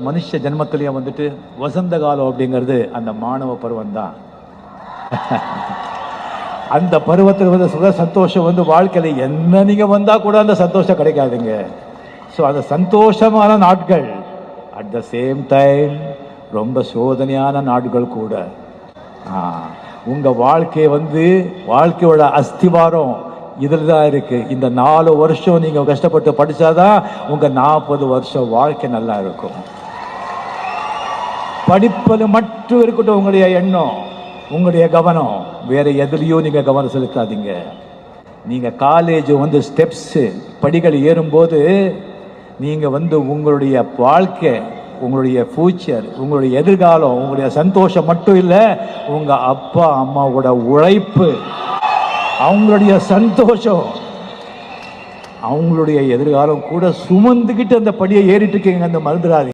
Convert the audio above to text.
மனுஷ ஜென்மத்திலேயே வந்துட்டு வசந்த காலம் அப்படிங்கிறது அந்த மாணவ பருவம் தான். அந்த பருவத்தில் வந்து சுக சந்தோஷம் வந்து வாழ்க்கையில என்ன நீங்க வந்தா கூட அந்த சந்தோஷம் கிடைக்காதுங்க. ஸோ அந்த சந்தோஷமான நாட்கள் அட் த சேம் டைம் ரொம்ப சோதனையான நாட்கள் கூட. உங்க வாழ்க்கை வந்து வாழ்க்கையோட அஸ்திவாரம் இதில் தான் இருக்கு. இந்த 4 வருஷம் நீங்க கஷ்டப்பட்டு படிச்சாதான் உங்க 40 வருஷம் வாழ்க்கை நல்லா இருக்கும். படிப்பது மட்டும் இருக்கட்டும் உங்களுடைய எண்ணம், உங்களுடைய கவனம். வேற எதுலையும் நீங்க கவனம் செலுத்தாதீங்க. நீங்க காலேஜ் வந்து ஸ்டெப்ஸ் படிகள் ஏறும்போது நீங்க வந்து உங்களுடைய வாழ்க்கை, உங்களுடைய ஃபியூச்சர், உங்களுடைய எதிர்காலம், உங்களுடைய சந்தோஷம் மட்டும் இல்லை, உங்க அப்பா அம்மாவோட உழைப்பு, அவங்களுடைய சந்தோஷம், அவங்களுடைய எதிர்காலம் கூட சுமந்துக்கிட்டு அந்த படியை ஏறிட்டு இருக்கீங்க. அந்த மறந்துடாதீங்க.